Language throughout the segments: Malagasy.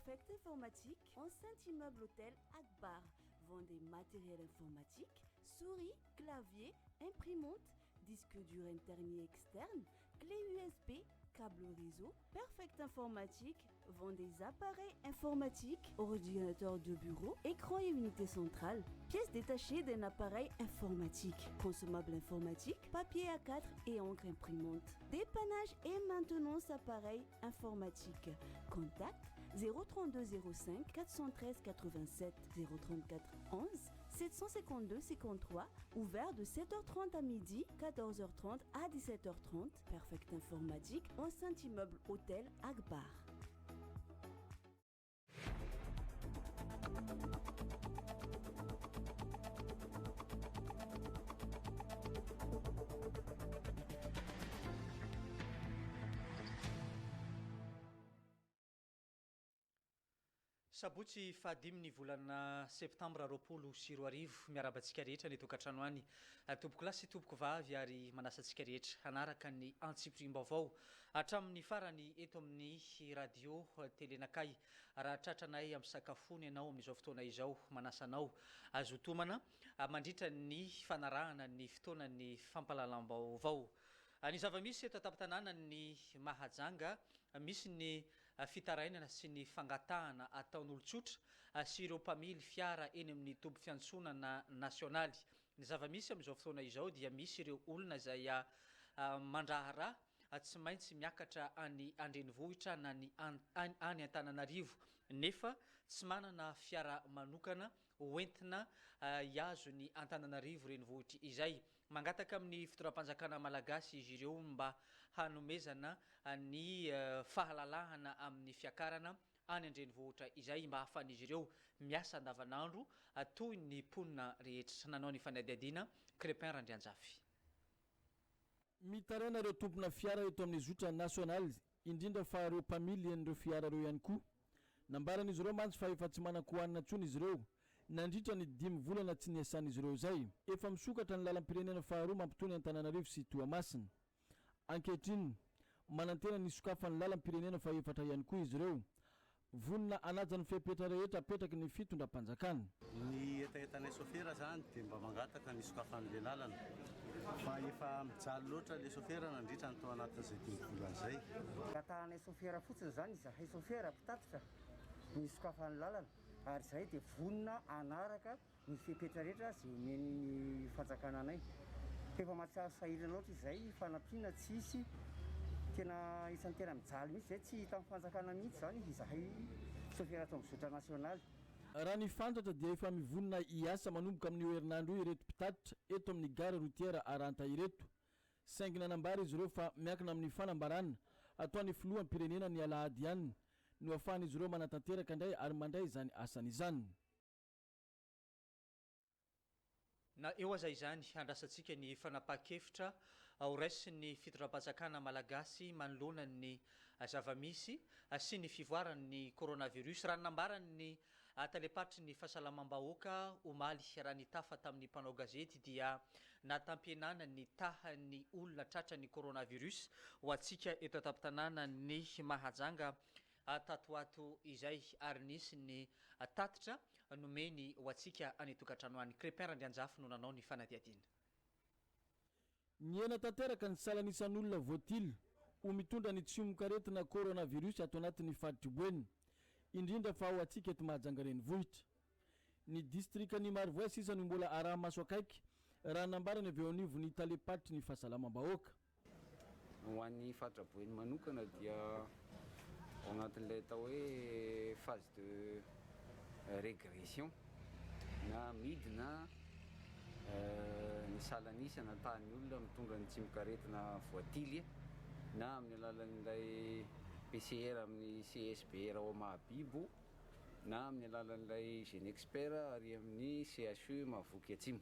Perfect Informatique, enceinte immeuble hôtel Akbar, vend des matériels informatiques, souris, clavier, imprimante, disque dur interne et externe, clé USB, câble réseau. Perfect Informatique vend des appareils informatiques, ordinateurs de bureau, écran et unité centrale, pièces détachées d'un appareil informatique, consommables informatiques, papier A4 et encre imprimante, dépannage et maintenance appareils informatiques. Contact 032 05 413 87 034 11 752 53, ouvert de 7h30 à midi, 14h30 à 17h30. Perfect Informatique, enceinte immeuble hôtel Akbar. Sabotsy fahadiminy volana septambra roapolo sy roa arivo miarabantsika rehetra ny tokantrano any tompoko lasy tompoko vavy ary manasantsika rehetra hanaraka ny antsipirim-baovao hatramin'ny farany eto amin'ny radio telenakay raha tratranay amin'ny sakafony ianao amin'izao fotoana izao manasanao azo tomana mandritra ny fanarahana ny fotoanany fampalalam-baovao. Ny zava-misy eto an-tampon-tanàna ny mahajanga misy ny fitarainana sy ny fangatahana ataon'olon-tsotra sy ireo mpamily fiara eny amin'ny tobo fiantsonana nasionaly. Ny zava-misy amin'izao fotoana izao dia misy ireo olona izay mandraharaha tsy maintsy miakatra any Andrenivohitra na ny any Antananarivo nefa tsy manana fiara manokana hoentina hiazo ny Antananarivo renivohitra izay. Mangataka amin'ny fitoram-panjakana malagasy izy ireo mba hanomezana ny fahalalahana amin'ny fiakarana any Andrenivohitra izay mba hahafahan'izy ireo miasa andavanandro toy ny mponina rehetra. Nanao ny fanadihadiana Crépin Randrianjafy. Mitaraina ireo tompona fiara eto amin'ny zotra nasionaly indrindra fa ireo mpamily en'ireo fiara ireo ihany koa nambaran'izy ireo mantsy fa efa tsy manan-kohanina ntsony izy ireo nandritra ny 5 volana tsy niasan'izy ireo zay efa misokatra ny lalam-pirenena faharoa mampitony Antananarivo sy Toamasina. Ankehitriny manantena ny sokafan'ny lalam-pirenena fa efatra ihany koa izy ireo vonona anajany fepetra rehetra apetraky ny fitondram-panjakana. Ny etaetanay sofera zany dia mba mangataka ny sokafan'le lalana fa efa mijaly loatra le sofera nandritra ny tao anatin'izay 5 volana zay. Atahanay sofera fotsiny zany izahay sofera mpitatitra ny sokafan'ny lalana ary zay dia vonona anaraka ny fepetra rehetra zay omeny fanjakana anay. Efa mahatsiaro sahirana loatra izay fanampiana tsisy tena isan'ny tena mijaly mihitsy zay tsy hita amin'ny fanjakana mihitsy zany izahay sofera ato amin'ny zotra nasionaly. Raha ny fantatra dia efa mivonona hiasa manomboka amin'ny herinandro ireto mpitatitra eto amin'ny gare routière Aranta ireto. Saingina nambara izy ireo fa miakina amin'ny fanambarana ataon'ny filohan'ny pirenena ny Alahady ihany no ahafahan'izy ireo manatanteraka indray ary mandray izany asany izany. Na eo aza izany andrasantsika ny fanapahan-kevitra ho raisin'ny fitondram-panjakana malagasy manoloana ny zava-misy sy ny fivoaran'ny coronavirus. Raha nambaran'ny taleparitry ny fahasalamam-bahoaka omaly raha ny tafa tamin'ny mpanao gazety dia natampienana ny tahan'ny olona tratran'ny coronavirus ho antsika eto an-tampon-tanàna ny mahajanga tatoato izay ary nisy ny tatitra nomeny ho antsika any tokantrano any. Crépin Randrianjafy no nanao ny fanadihadiana. Ny ena tanteraka ny salanisan'olona voatily ho mitondra ny tsiomokaretina coronavirus ato anatin'ny faritry boeny indrindra fa ho antsika eto Mahajanga renivohitra. Ny distrikany Marivoa sisa no mbola araha-maso akaiky raha nambarany avy eo anivo ny talepatry ny fahasalamam-bahoaka. Ho an'ny faritra boeny manokana dia ao anatin'ilay atao hoe phase de régression na midina ny salanisana tahan'ny olona mitondra ny tsimokaretina voatily na amin'ny alalan'ilay PCR amin'ny CSBR ao Mahabibo na amin'ny alalan'ilay Genexpert ary amin'ny CHU Mahavoky Atsimo.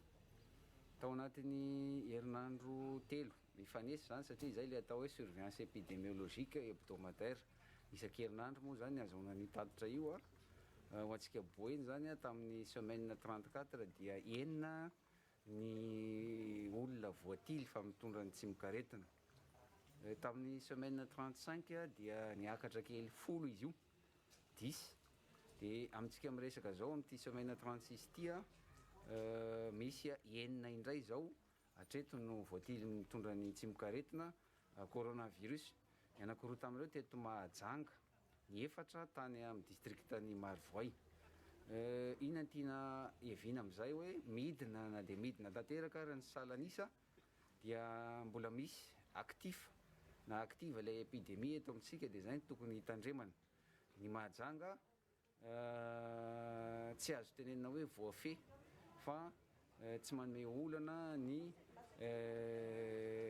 Tao anatin'ny herinandro 3 mifanesy zany satria izay ilay atao hoe surveillance épidémiologique hebdomadaire isan-kerinandro moa zany azahoana ny tatitra io ho antsika boeny zany tamin'ny semaine 34 dia 9 ny olona voatily fa mitondra ny tsimokaretina. Tamin'ny semaine 35 dia niakatra kely 10 izy io 10 dia amintsika miresaka zao amin'ity semaine 36 ty a misy enina indray zao atreto no voatily mitondra ny tsimokaretina coronavirus. Ny anakiroa tamin'ireo teto Mahajanga, ny efatra tany amin'ny distriktany Marivoay. Inona tiana eviana amin'izay hoe midina na dia midina tanteraka raha ny salanisa dia mbola misy actif na active ilay épidémie eto amintsika dia izay no tokony hitandremana. Ny Mahajanga tsy azo tenenina hoe voafehy fa tsy manome olana ny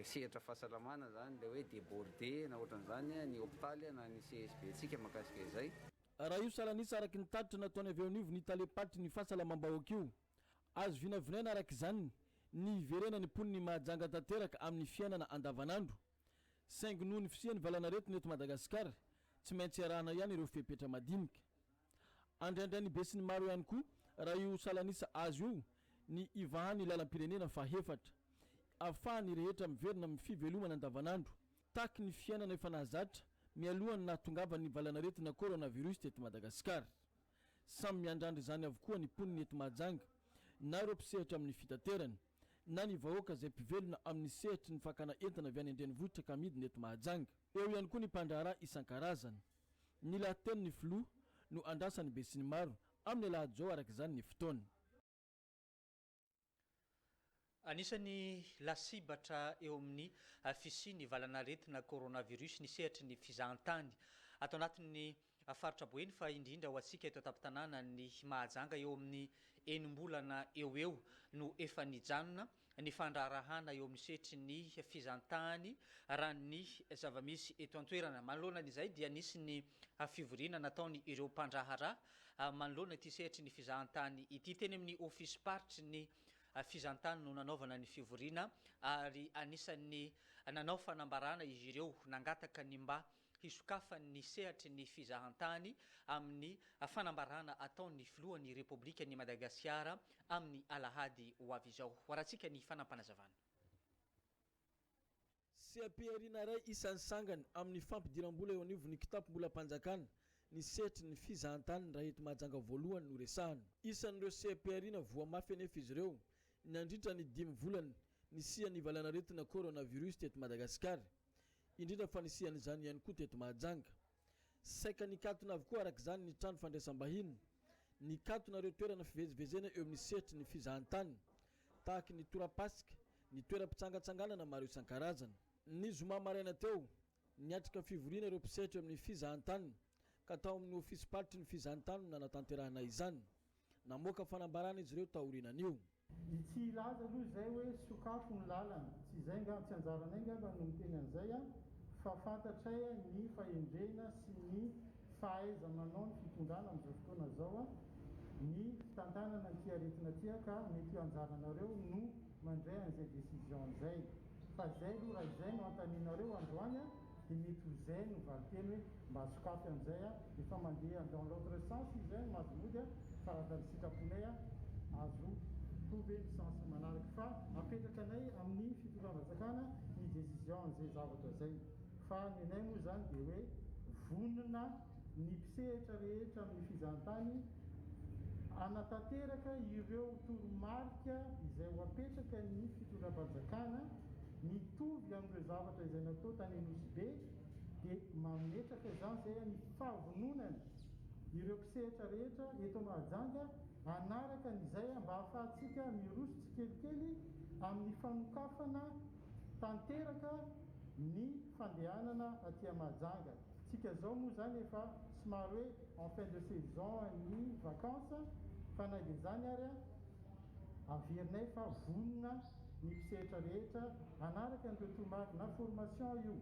sehatra fahasalamana zany le hoe débordé na ohatran'izany ny hôpitaly na ny CSB antsika mahakasika izay. Raha io salanisa araky ny tatitra nataony avy eo anivo ny talepatry ny fahasalamam-bahoaka io, azo vinavinaina araka izany ny iverena ny poniny Mahajanga tanteraka amin'ny fiainana andavanandro. Saingy noho ny fisiany valanaretina eto Madagasikara, tsy maintsy arahana ihany ireo fepetra madinika. Andraindray ny be sy ny maro ihany koa raha io salanisa azo io ny ivahany lalam-pirenena fahefatra ahafahany rehetra miverina amin'ny fivelomana andavanandro taky ny fiainana efa nahazatra mialohany nahatongavany valanaretina coronavirus teto Madagasikara. Samy miandrandry izany avokoa ny poniny eto Mahajanga na ireo mpisehatra amin'ny fitaterany na ny vahoaka izay mpivelona amin'ny sehatry ny fakana entana avy any an-drenivohitra ka midina eto Mahajanga. Eo ihany koa ny mpandraharaha isan-karazany. Ny lahateny ny filoha no andrasany be sy ny maro amin'ny alahady araka izany ny fotoana. Anisany lasibatra eo amin'ny fisiany valanaretina coronavirus ny sehatry ny fizahantany ato anatin'ny faritra Boeny fa indrindra ho antsika eto an-tampon-tanàna ny Mahajanga eo amin'ny enim-bolana eo no efa nijanona ny fandraharahana eo amin'ny sehatry ny fizahantany raha ny zava-misy eto an-toerana. Manoloana n'izay dia nisy ny fivoriana nataony ireo mpandraharaha manoloana ity sehatry ny fizahantany ity teny amin'ny ofisy paritry ny fizahantany no nanaovana ny fivoriana ary anisan'ny nanao fanambarana izy ireo nangataka ny mba hisokafa ny sehatry ny fizahantany amin'ny fanambarana ataon'ny filohan'ny Repoblikan'i Madagasikara amin'ny alahady ho avy izao. Hoarantsika ny fanampanazavana. CPRina ray isan'ny sangany amin'ny fampidiram-bola eo anivon'ny kitapo-bolam-panjakana ny sehatry ny fizahantany raha eto Mahajanga voalohany no resahany. Isan'ireo CPRina voamafy anefa izy ireo nandritra ny 5 volana nisian'ny valanaretina coronavirus teto Madagasikara, indrindra fa nisian'izany ihany koa teto Mahajanga. Saika nikatona avokoa araka izany ny trano fandraisam-bahiny, nikatona ireo toerana fivezivezena eo amin'ny sehatry ny fizahantany tahaka ny torapasika, ny toeram-pitsangatsanganana maro isan-karazana. Ny zoma maraina teo niatrika fivoriana ireo mpisehatra eo amin'ny fizahantany ka tao amin'ny ofisy paritry ny fizahantany nanatanterahana izany. Namoaka fanambarana izy ireo taorinan'io. Tsy ilaza aloha izay hoe sokafo ny lalana, tsy izay nga tsy anjaranay ngamba no miteny an'izay fa fantatray ny fahendrena sy ny fahaiza-manao ny fitondrana amin'izao fotoana zao ny fitantanana ny aretina tia ka mety io anjaranareo no mandray an'izay décision zay. Fa zay aloha raha izay no antaninareo androany dia mety ho zay no valiteny hoe mba sokafy an'izay efa mandeha dans l'autre sens izay mazomody fa raha ny sitraponay azo trouver ny sens manaraka fa apetraka anay amin'ny fitondram-panjakana ny décision an'izay zavatra zay. Fa ny anay moa zany dia hoe vonona ny mpisehatra rehetra amin'ny fizahantany anatanteraka ireo toromarika izay ho apetraka ny fitondram-panjakana mitovy amin'ireo zavatra izay natao tany Anosy Be dia mametraka izany zay ny fahavononana ireo mpisehatra rehetra eto Mahajanga anaraka n'izay mba ahafahantsika miroso tsikelikely amin'ny fanokafana tanteraka ny fandehanana aty Mahajanga. Tsika zao moa zany efa somary hoe en fin de saison ny vacances fa na dia zany ary averinay fa vonona ny mpisehatra rehetra anaraka n'ireo toromarika na formation io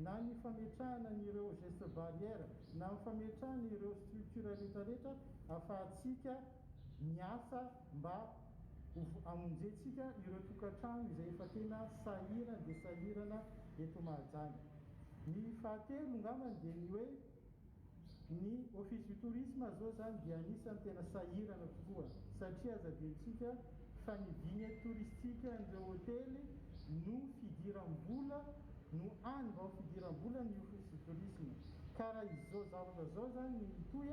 na ny fametrahana n'ireo geste barrière na ny fametrahana ireo structure rehetrarehetra ahafahantsika miasa mba amonjentsika ireo tokantrano izay efa tena sahirana dia sahirana eto Mahajanga. Ny fahatelo ngamany dia ny hoe ny office du tourisme zao zany dia anisan'ny tena sahirana tokoa satria azabentsika fanidina touristique an'ireo hôtely no fidiram-bola no any mba ho fidiram-bola ny office du tourisme. Ka raha izao zavatra zao zany ny mitohy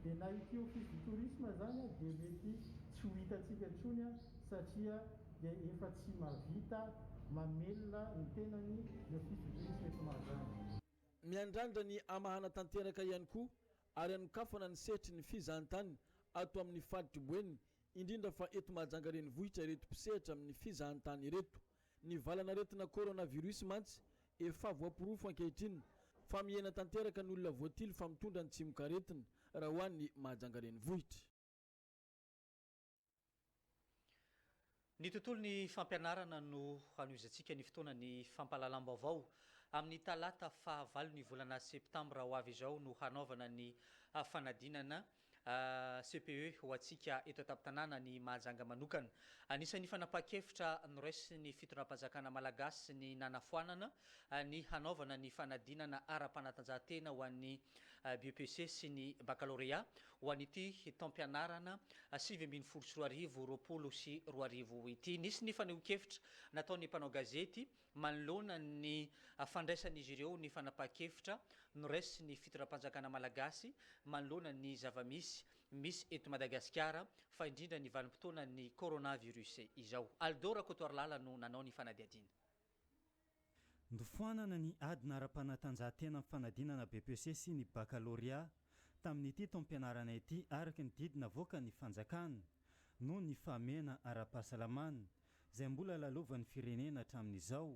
dia na ity office du tourisme zany a dia mety tsy ho hitantsika intsony a satria dia efa tsy mavita mamelona ny tenany ny office du tourisme eto Mahajanga. Miandrandra ny amahana tanteraka ihany koa ary anokafana ny setry ny fizahantany ato amin'ny faritry boeny indrindra fa eto Mahajanga renivohitra reto mpisehatra amin'ny fizahantany reto. Ny valana retina coronavirus mantsy efa voapirofo ankehitriny fa mihena tanteraka ny olona voatily fa mitondra ny tsimokaretina raha ho an'ny Mahajanga renivohitra. Ny tontolon'ny fampianarana no hanoizantsika ny fotoanany fampahalalam-baovao amin'ny talata fahavalo ny volana septambra ho avy izao no hanaovana ny fanadinana CPE ho antsika eto an-tampon-tanàna ny Mahajanga manokana. Anisan'ny fanapa-kevitra noraisiny fitondram-panjakana malagasy ny nanafoanana ny hanaovana ny fanadinana ara-panatanjahantena ho an'ny BEPC sy ny baccalauréat ho an'ity taom-pianarana 2024 sy 2025 ity. Nisy ny faneho-kevitra nataon'ny mpanao gazety manoloana ny fandraisan'izy ireo ny fanapa-kevitra noraisiny fitondram-panjakana malagasy manoloana ny zavamisy misy eto Madagasikara fa indrindra ny vanim-potoana ny coronavirus izao. Aldora Kotoarlala no nanao ny fanadiadiana. Ndofoanana ny adina ara-panatanjahantena amin'ny fanadinana BEPC sy ny baccalauréat tamin'ity taom-pianarana ity araka ny didina voaka ny fanjakana no ny famena ara-pahasalamana izay mbola lalovan'ny firenena hatramin'izao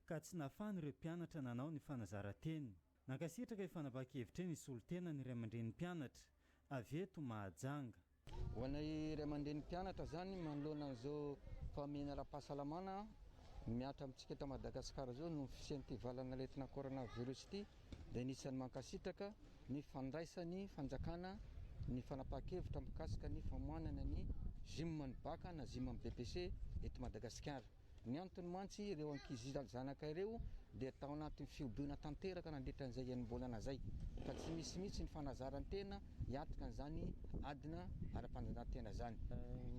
ka tsy nahafahany ireo mpianatra nanao ny fanazaranteny. Nankasitraka fanapa-kevitra ny solotena ny ray aman-dren'ny mpianatra avy eto Mahajanga. Ho anay ray aman-dren'ny mpianatra zany manoloana an'izao famena ara-pahasalamana miatra amintsika eto Madagasikara zao no fisian'ity valana retina coronavirus ity dia anisan'ny mankasitraka ny fandraisany fanjakana ny fanapa-kevitra mikasika ny famoanana ny zimman'ny baka na zimman'ny BEPC eto Madagasikara. Ny antony mantsy ireo ankizy zanaka ireo dia tao anatin'ny fiobina tanteraka nandritra an'izay enim-bolana zay ka tsy misy mihitsy ny fanazarantena hiatrika an'izany adina ara-panatanjahantena zany.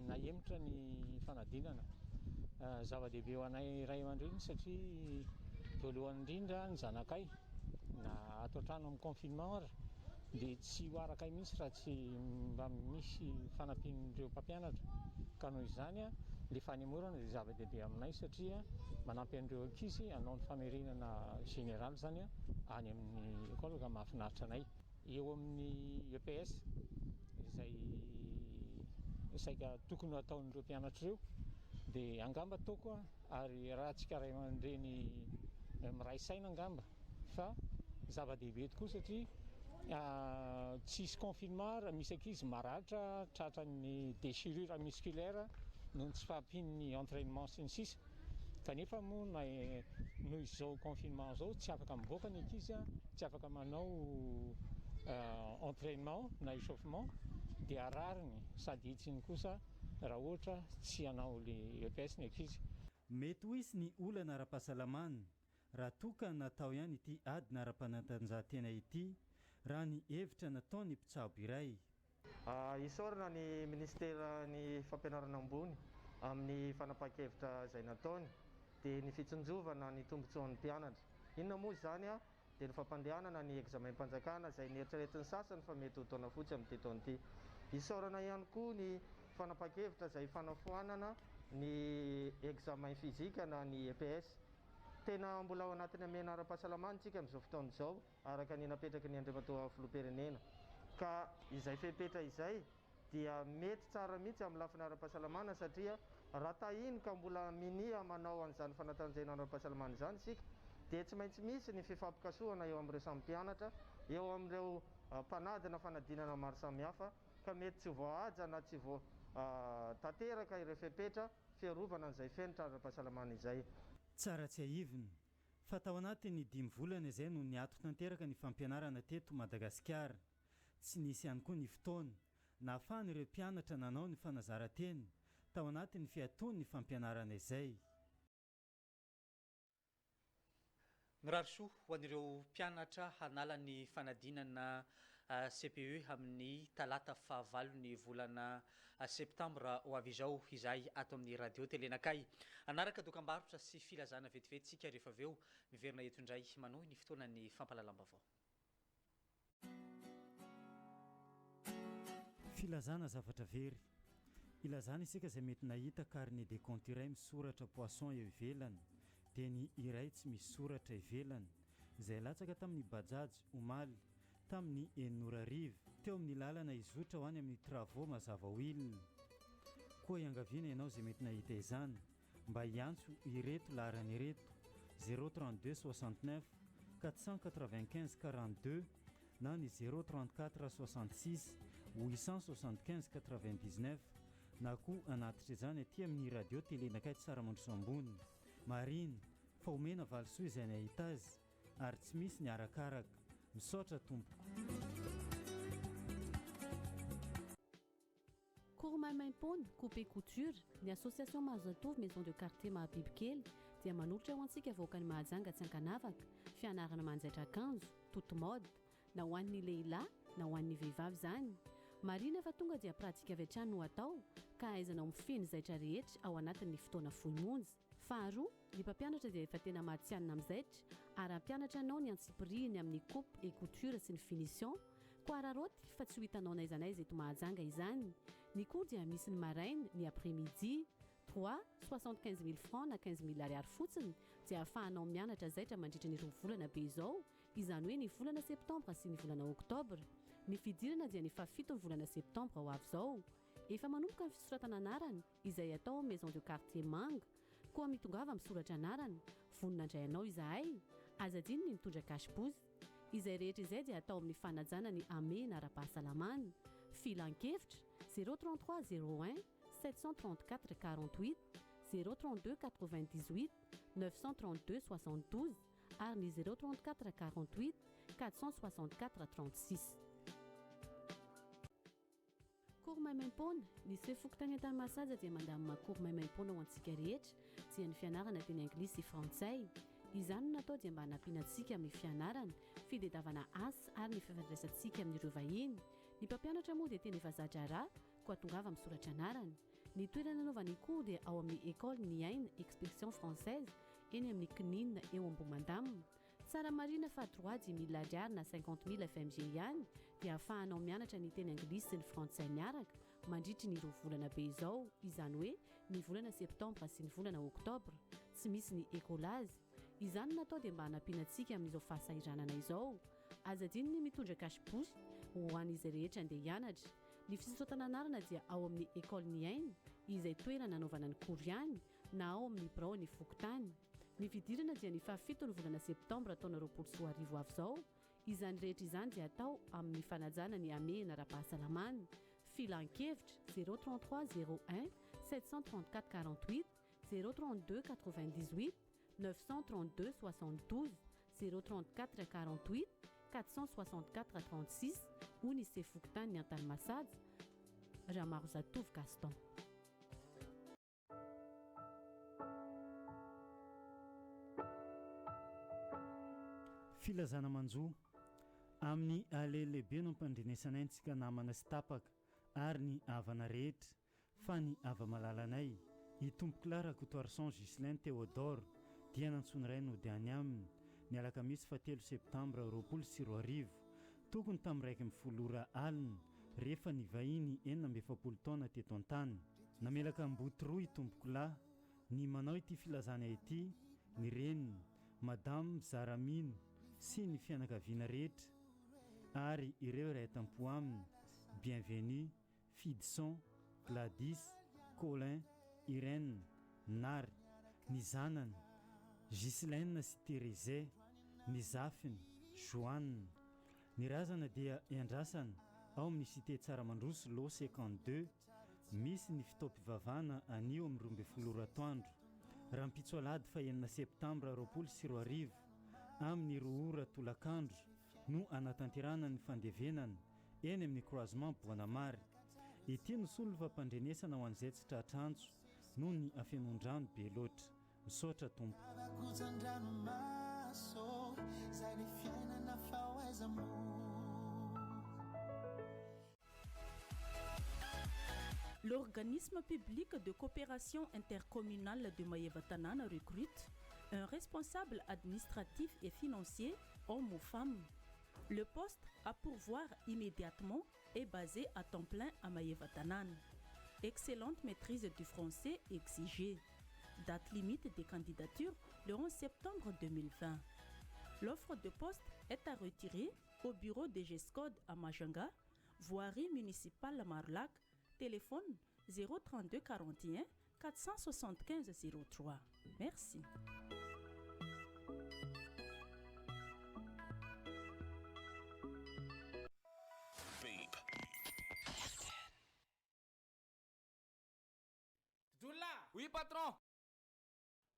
Nahemitra ny fanadinana zava-dehibe ho anay ray aman-dreny satria voalohany indrindra ny zanakay na ato an-trano amin'ny confinement ara dia tsy ho arakay mihitsy raha tsy mba misy fanampian'ireo mpampianatra ka noho izany le fanemorana dia zava-dehibe aminay satria manampy an'ireo ankizy hanao ny famerenana général zany any amin'ny école ka mahafinaritra anay. Eo amin'ny EPS izay saika tokony ataon'ireo mpianatra ireo dia angamba ataoko ary raha tsika ray aman-dreny miray saina angamba fa zava-dehibe tokoa satria tsisy confinement raha misy ankizy maratra tratran'ny déchirure musculaire noho ny tsy fahampian'ny entraînement sy ny sisa kanefa moa noho izao confinement zao tsy afaka mivoaka ny ankizy tsy afaka manao entraînement na échauffement dia arariny sady hitsiny kosa raha ohatra tsy hanao le EPS ny ankizy. Mety ho isy ny olana ara-pahasalamana raha toka natao ihany ity adina ara-panatanjahantena ity raha ny hevitra nataony mpitsabo iray. Isaorana ny ministera ny fampianarana ambony amin'ny fanapa-kevitra izay nataony dia ny fitsinjovana ny tombotsoan'ny mpianatra. Inona moa izany dia ny fampandehanana ny examen-mpanjakana izay nieritreretin'ny sasany fa mety ho taona fotsy amin'ity taona ity. Isaorana ihany koa ny fanapa-kevitra izay fanafoanana ny examen fizika na ny EPS. Tena mbola ao anatin'ny amena ara-pahasalamana tsika amin'izao fotoana izao araka ny napetraka ny andriamatoa filoham-pirenena ka izay fepetra izay dia mety tsara mihitsy amin'ny lafiny ara-pahasalamana satria raha tahiny ka mbola minia manao an'izany fanatanjahana ara-pahasalamana izany sika dia tsy maintsy misy ny fifampikasoana eo amin'ireo samy mpianatra eo amin'ireo mpanadina fanadinana maro samihafa ka mety tsy voahaja na tsy tanteraka ireo fepetra fiarovana an'izay fenitra ara-pahasalamana izay. Tsara tsy haivina fa tao anatin'ny 5 volana izay no niato tanteraka ny fampianarana teto Madagasikara. Tsy nisy ihany koa ny fotoana nahafahan'ireo mpianatra nanao ny fanazarantena tao anatin'ny fiatoan'ny fampianarana izay. Mirarisoa ho an'ireo mpianatra hanala ny fanadinana CPE amin'ny talata fahavalo ny volana septambra ho avy izao izay ato amin'ny radio telenakay. Anaraka dokam-barotra sy filazana vetivety tsika rehefa avy eo miverina eto indray manohy ny fotoanan'ny fampahalalam-baovao. filazana zavatra very ilazana isika izay mety nahita carnet de compte iray misoratra poisson eo ivelany dia ny iray tsy misy soratra ivelany izay latsaka tamin'ny bajaj omaly tamin'ny Enora-Rive teo amin'ny lalana izotra ho any amin'ny travaux mazava oilina. Koa iangaviana ianao izay mety nahita izany mba hiantso ireto laharany ireto 032 69 495 42 na ny 034 66 875 99 na koa anatitra izany aty amin'ny radio télé nakay tsara mandrosoambony marina fa omena valisoa izay ny ahita azy ary tsy misy ny arakaraka misaotra tompo. Kourmaimaimpoana coupe et couture ny association Mahazoatovy maison de quartier Mahabibikely dia manolotra ho antsika avoaka ny mahajanga tsy ankanavaka fianarana manjaitra akanjo toute mode na ho an'ny lehilahy na ho an'ny vehivavy izany. Marina fa tonga dia pratika avy hatrany no atao ka aizana mifeny zaitra rehetra ao anatin'ny fotoana fohy monjy. Faharoa, ny mpampianatra dia efa tena mahatsianina amin'ny zaitra ary hampianatra anao ny antsipirihiny amin'ny coupe et couture sy ny finition ko araroty fa tsy ho hitanao n'aiza n'aiza eto mahajanga izany. Ny cours dia misy ny maraina ny après-midi 3 75 000 francs na 15 000 ariary fotsiny dia ahafahanao mianatra zaitra mandritra ny roa volana be izao, izany hoe ny volana septambra sy ny volana oktobra. Ny fidirana dia ny fafito ny volana septambra ho avy izao. Efa manomboka ny fisoratana anarany izay atao maison de quartier Manga. Koa mitongava misoratra anarany vonina indray anao izahay azadiny ny mitondra cache-pouce. Izay rehetra izay dia atao amin'ny fanajana ny amena ara-pahasalamana. Filan-kevitra 033 01 734 48 032 98 932 72 ary ny 034 48 464 36. Kourmaimaimpoana ny sefokotany an-tany masaja dia mandamina kourmaimaimpoana ho antsika rehetra dia ny fianarana teny anglisy sy frantsay. Izany no natao dia mba hanampiana antsika amin'ny fianarana, fitadiavana asa ary ny fifandraisantsika amin'ireo vahiny. Ny mpampianatra moa dia tena efa zatra rà koa tongava misoratra anarany. Ny toerana nanaovany cours dia ao amin'ny école Niaine expression française eny amin'ny Kinina eo Amboumandamina. Tsara marina fa droit 10 000 ariary na 50 000 FMG ihany dia ahafahanao mianatra ny teny anglisy sy ny frantsay miaraka mandritry ny roa volana be izao, izany hoe ny volana septambra sy ny volana oktobra. Tsy misy ny écolazy. Izany natao dia mba hanampiana antsika amin'izao fahasahiranana izao. Azadiny ny mitondra cache-pouce ho an'izy rehetra andeha hianatra. Ny fisoratana anarana dia ao amin'ny école Niaine izay toerana nanaovana ny cours ihany na ao amin'ny birao ny fokotany. Ny fidirana dia ny fafito ny volana septambra taona 2024 avy izao. Izany rehetra izany dia atao amin'ny fanajana ny amena ara-pahasalamana. Filan-kevitra 033 01 734 48 032 98 932 72 034 48 464 36 ou ny sefokotany ny antany masaja Mahazoatovy Gaston. Filazana manjo amin'ny alelehibe no ampandrenesanay antsika namana sy tapaka ary ny havana rehetra fa ny hava-malalanay itompo Clara Coutoirson Ghislaine Théodore dia nantsony iray no dia any aminy ny alakamisy 7 septambra 2024 tokony tamin'ny raiky mifolo alina rehefa ny vahiny 47 taona teto an-tany. Namelaka mboty roa itompoko lahy ny manao ity filazana ity ny reniny Madame Zaramino sy ny fianakaviana rehetra ary ireo iray tampo aminy Bienvenue, Fidson, Gladys, Colin, Irène, Nary, ny zanany Ghislaine sy Thérèse, ny zafiny Joanne. Ny razana dia iandrasana ao amin'ny cité Tsaramandroso lo 52 misy ny fitaom-pivavahana anio amin'ny 12 atoandro raha mpitsoalady fa 9 septambra 2024 amin'ny 2 ora tolakandro no anatanterana ny fandevenana eny amin'ny croisement Boanamary. Ity no solo fampandrenesana ho an'izay tsy tratrantso noho ny afenondrano be loatra. Misaotra tompo. L'organisme public de coopération intercommunale de Maeva-Tanana recrute un responsable administratif et financier, homme ou femme. Le poste à pourvoir immédiatement est basé à temps plein à Maïeva-Tanan. Excellente maîtrise du français exigée. Date limite des candidatures le 11 septembre 2020. L'offre de poste est à retirer au bureau de GESCOD à Majanga, voirie municipale à Marlac, téléphone 032 41 475 03. Merci. Oui patron.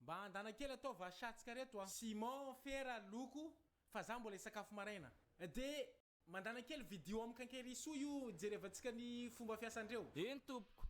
Mba andana kely atao vasatsika reto a. Simon, Fera, Loko fa za mbola sakafo maraina. De mandana kely vidéo amin'ny kankeriso io jerevantsika ny fomba fiasandreo. Eny tompoko.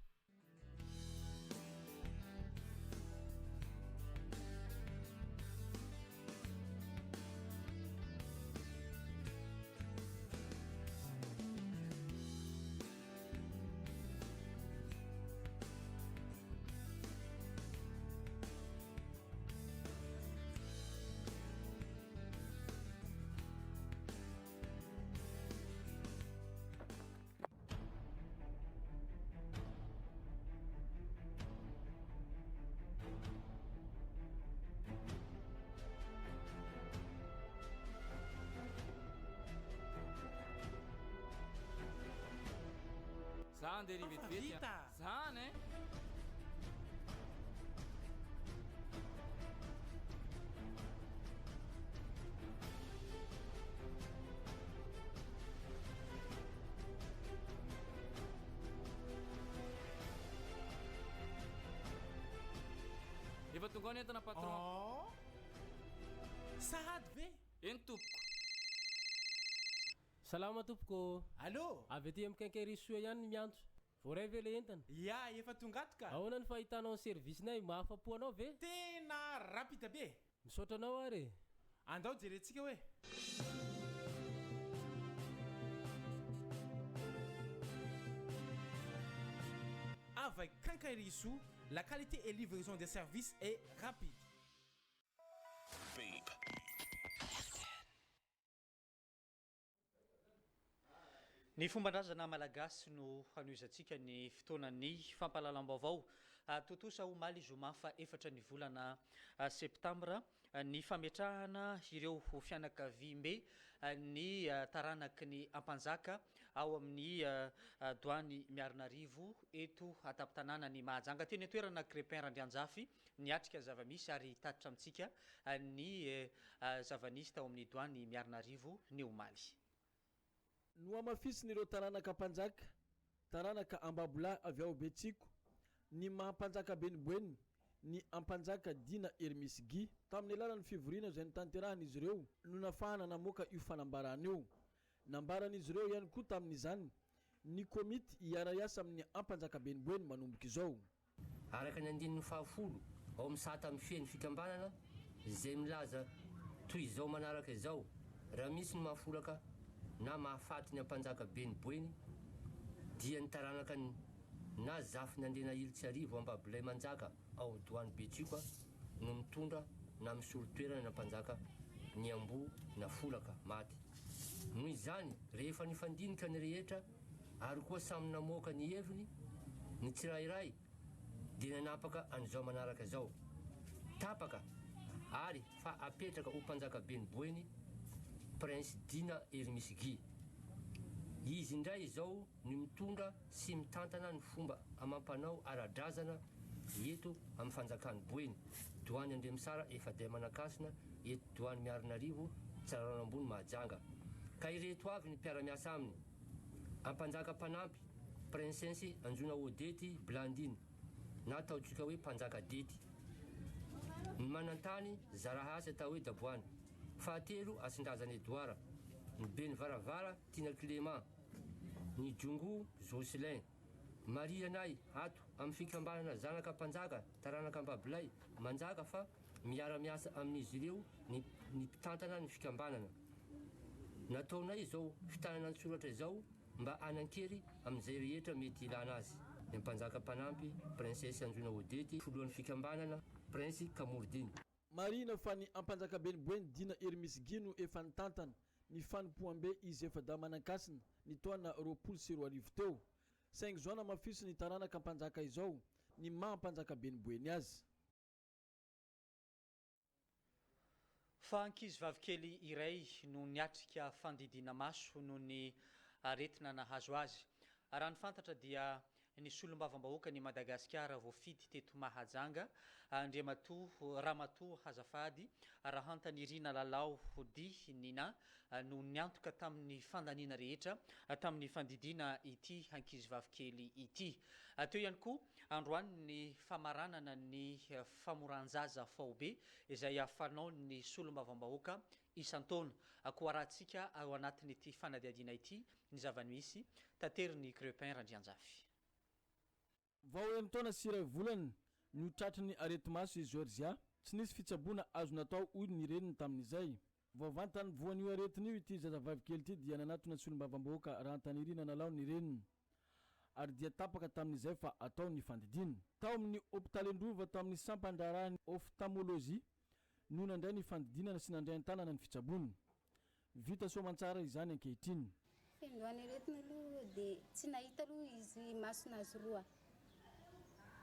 Zany de rivetivety. Zany efa tonga ny entana patron. Sahady ve? Eny tompoko. Salama tompoko. Allô? Avy aty amin'ny kankerisoa ihany ny miantso. Voray ve le entana? Ya, efa tongato ka. Ahoana ny fahitanao ny service-nay mahafapo anao ve? Tena rapide be. Misaotra anao ary. Andao jerentsika hoe. Avec Kankerisu, la qualité et livraison des services est rapide. Ny fomban-drazana malagasy no hanoizantsika ny fotoanan'ny fampahalalam-baovao. Totosa omaly zoma fa efatra ny volana septambra ny fametrahana ireo fianakaviam-be ny taranaky ny ampanjaka ao amin'ny douane Miarinarivo eto atapy-tanàna ny Mahajanga teny toerana Crépin Randrianjafy niatrika zava-misy ary tatitra amintsika ny zavanisy tao amin'ny douane Miarinarivo ny omaly. No amafitsin'ireo taranaka mpanjaka, taranaka Ambabola avy ao Betsiko, ny mampanjaka Beniboenina, ny ampanjaka Dina Hermisy tamin'ny alalan'ny fivoriana izay nitanterahan'izy ireo no nafahana namoaka io fanambarana io. Nambaran'izy ireo ihany koa tamin'izany ny komity hiara-iasa amin'ny ampanjaka Beniboenina manomboka izao. Araka ny andininy fahafolo ao misata amin'ny fieny fikambanana izay milaza toy izao manaraka izao raha misy ny mahafolaka na mahafaty ny ampanjaka Beniboenina dia ny taranaka na zafy ny andena ilitsy arivo Ambabolay manjaka ao douane Betsiko no mitondra na misolo-toerana ny ampanjaka ny ambo na folaka maty. Noho izany rehefa nifandinika ny rehetra ary koa samy namoaka ny heviny ny tsirairay dia nanapaka an'izao manaraka izao. Tapaka ary fa apetraka ho mpanjaka Beniboenina Prince Dina Hermisy. Izy indray izao ny mitondra sy mitantana ny fomba amampanao ara-drazana eto amin'ny fanjakany Boeny, douane Andremisara Efaday Manakasina eto douane Miarinarivo Tsararanambony Mahajanga. Ka ireto avy ny mpiara-miasa aminy: ampanjaka mpanampy Princesse Anjona Odety Blandine na ataontsika hoe mpanjaka Dety, ny manantany Zarahasy atao hoe Daboany, fahatelo Asindrazana Edouard, ny Beny Varavara Tina Clément, ny Djongo Jocelyn, Maria Nay ato amin'ny fikambanana zanaka mpanjaka taranaka Ambabolay manjaka fa miara-miasa amin'izy ireo ny mpitantana ny fikambanana. Nataonay izao fitanana ny soratra izao mba anankery amin'izay rehetra mety ilana azy. Ny mpanjaka mpanampy Princesse Anjona Odety, foloan'ny fikambanana Prince Kamordiny. Marina fa ny ampanjaka Beniboenina Dina Hermisy no efa nitantana ny fanompoam-be izy efa da manan-kasina ny taona 24 teo saingy zoana mafisy ny taranaka mpanjaka izao ny mahampanjaka be ny boeny azy. Fa ankizy vavikely iray no niatrika fandidina maso no ny aretina nahazo azy. Raha ny fantatra dia ny solombavam-bahoaka ny Madagasikara voafidy teto Mahajanga Andriamatoa Ramatoa Hazafady Rahantanirina Lalao Hodinina no niantoka tamin'ny fandaniana rehetra tamin'ny fandidina ity ankizy vavikely ity. Teo ihany koa androany ny famaranana ny famoranjaza faobe izay afanao ny solombavam-bahoaka isan-taona. Koa rahantsika ao anatin'ity fanadihadiana ity ny zava-misy tanteriny Crepin Randrianjafy. Vao eny taona sy iray volana ny tratran'ny areti-maso i Georgia tsy nisy fitsaboana azo natao hoy ny reniny tamin'izay. Vao vantany voan'io aretin'io ity zazavavy kely ity dia nanatona solombavam-bahoaka Rahantanirina Lalao ny reniny ary dia tapaka tamin'izay fa atao ny fandidina. Tao amin'ny hôpitaly Androva tao amin'ny sampandrarahany ophtalmologie no nandray ny fandidinana sy nandray an-tanana ny fitsaboana. Vita soamantsara izany ankehitriny. Fendoany aretina aloha dia tsy nahita aloha izy masonazy roa.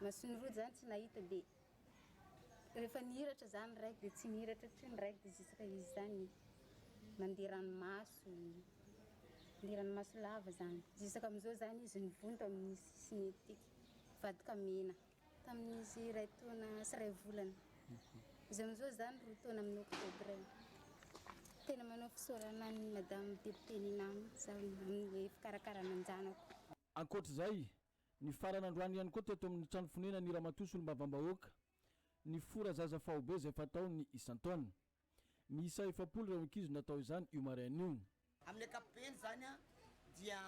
Masony roa zany tsy nahita dia rehefa nihiratra zany raiky dia tsy nihiratra tsy ny raiky dia zisaka izy zany mandeha ranomaso, mandeha ranomaso lava zany. Zisaka amin'izao zany izy nivonto amin'ny sisiny etiky vadika mena tamin'izy iray taona sy iray volana. Izy amin'izao zany roa taona amin'ny oktobra. Tena manao fisaorana ny madame député Ninam amin'ny fikarakarana anjanako. Ankoatr'izay ny farana androany ihany koa teto amin'ny trano fonena ny Ramatoa solombavam-bahoaka ny fora zaza faobe izay fatao ny isan-taona. Miisa 700 ireo ankizy natao izany io marain'io. Amin'ny ankapobeny zany dia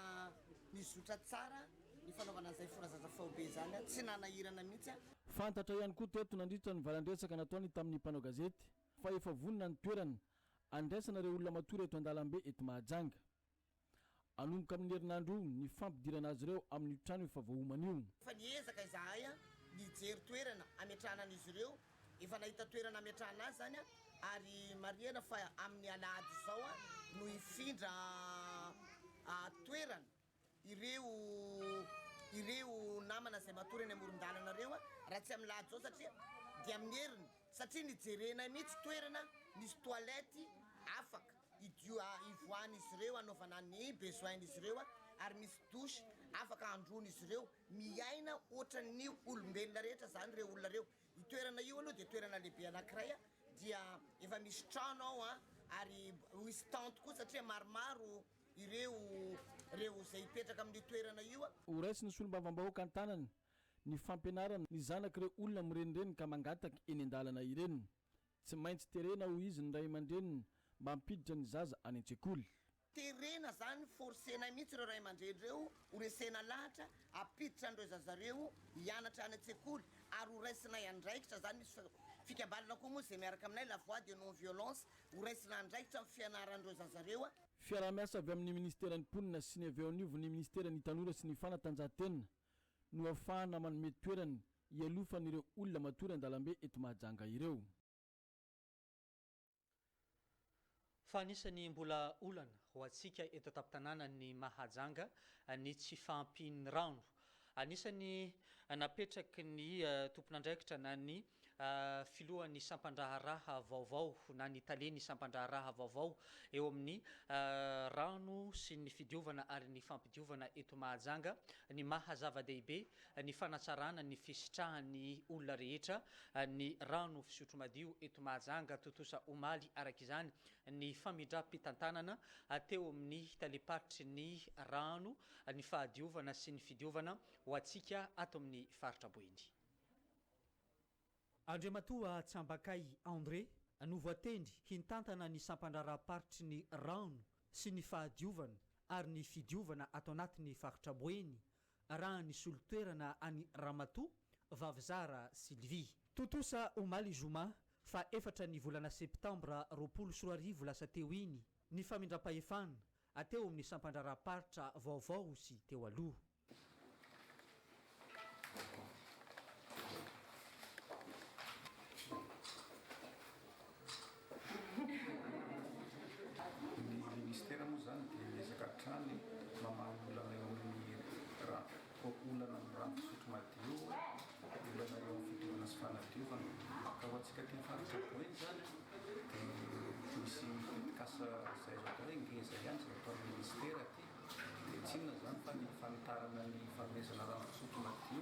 nizotra tsara ny fanaovana an'izay fora zaza faobe zany tsy nanahirana mihitsy. Fantatra ihany koa teto nandritra ny valandresaka nataony tamin'ny mpanao gazety fa efa vonina ny toerana andraisana ireo olona matory eto an-dalambe eto Mahajanga. Anomboka amin'ny herinandro ny fampidirana azy ireo amin'ny trano efa voahomana io. Fa niezaka izahay nijery toerana ametrahana an'izy ireo, efa nahita toerana ametrahana azy zany ary mariana fa amin'ny alahady izao no hifindra toerana ireo namana izay matory any amoron-dalana reo raha tsy amin'ny lahady zao satria dia amin'ny heriny satria nijerena mihitsy toerana misy toalety afaka ivoan'izy ireo anaovana ny besoin-n'izy ireo ary misy douche afaka androan'izy ireo miaina ohatran'ny olombelona rehetra zany reo olona reo. I toerana io aloha dia toerana lehibe anankiray dia efa misy trano ao ary misy tente koa satria maromaro ireo zay hipetraka amin'ny toerana io. Horaisiny solombavam-bahoaka an-tanany ny fampianarana ny zanak'ireo olona mirenireny ka mangataka eny an-dalana ireny. Tsy maintsy terena ho izy ny ray aman-dreniny mba hampiditra ny zaza any an-tsekoly. Terena zany forsena mihitsy ireo ray aman-dreny reo horesena lahatra apiditra andreo zazareo hianatra any an-tsekoly ary horaisina andraikitra zany misy fikambanana koa moa zay miaraka aminay la voix de non violence horaisina andraikitra amin'ny fianarandreo zazareo. Fiaraha-miasa avy amin'ny ministeran'ny mponina sy ny avy ao an'ivo ny ministeran'ny tanora sy ny fanatanjahan-tena no ahafahana manome toerany hialofan'ireo olona matory an-dalambe eto Mahajanga ireo. Fa anisany mbola olana ho antsika eto an-tampon-tanàna ny Mahajanga ny tsy fahampin'ny rano. Anisany napetraky ny tompon'andraikitra na ny filohan'ny sampandraharaha vaovao na ny taleny sampandraharaha vaovao eo amin'ny rano sy ny fidiovana ary ny fampidiovana eto Mahajanga ny mahazava-dehibe ny fanatsarana ny fisitrahan'ny olona rehetra ny rano fisotro madio eto Mahajanga totosa omaly arak'izany ny famindram-pitantanana teo amin'ny taleparitry ny rano ny fahadiovana sy ny fidiovana ho antsika ato amin'ny faritra Boeny. Andriamatoa Tsambakay André no voatendry hintantana ny sampandraraparitry ny rano sy ny fahadiovana ary ny fidiovana ato anatin'ny faritra Boeny raha ny solotoerana any Ramatoa Vavizara Sylvie. Totosa omaly zoma fa 4 ny volana septambra 2024 lasa teo iny ny famindram-pahefana ateo amin'ny sampandraraparitra vaovao sy teo aloha. olana amin'ny rano fisotro madio ilana eo amin'ny fitaovana sy fanadiovana ka ho antsika tia mifanitsaboa iny zany dia misy pitikasa zay azo atao hoe ngeza ihany zay ataon'ny ministera aty dia tsy inona zany fa ny fanitarana ny fanomezana rano fisotro madio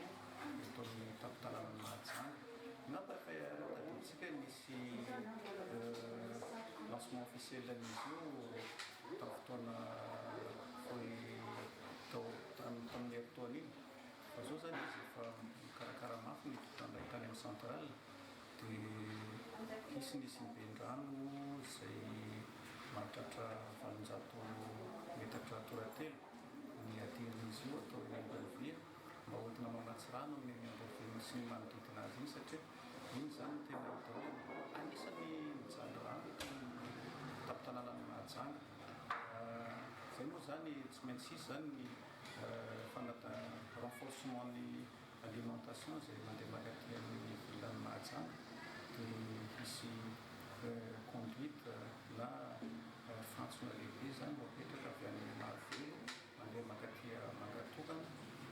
ataon'ny tampon-tanàna ny Mahajanga ngamba fa tadiditsika misy lancement officiel an'izy io tamin'ny fotoana tamin'ny etoana iny fa zao zany izy efa mikarakara mafy ny tokotany tany amin'ny central dia isy nisy niben-drano zay mahatratra 700 metatra toratelo ny adiran'izy io atao Ambolovia mba hoentina mamatsy rano amin'ny Ambolovia sy ny manodidina azy iny satria iny zany tena atao hoe anisany mijaly rano tampon-tanàna ny Mahajanga zay moa zany tsy maintsy izy zany ny renforcement ny alimentation zay mandeha mankaty amin'ny vilany Mahajanga dia misy conduite na fantsona lehibe zany mapetraka avy amin'ny Mahavelo mandeha mankaty Mangatokana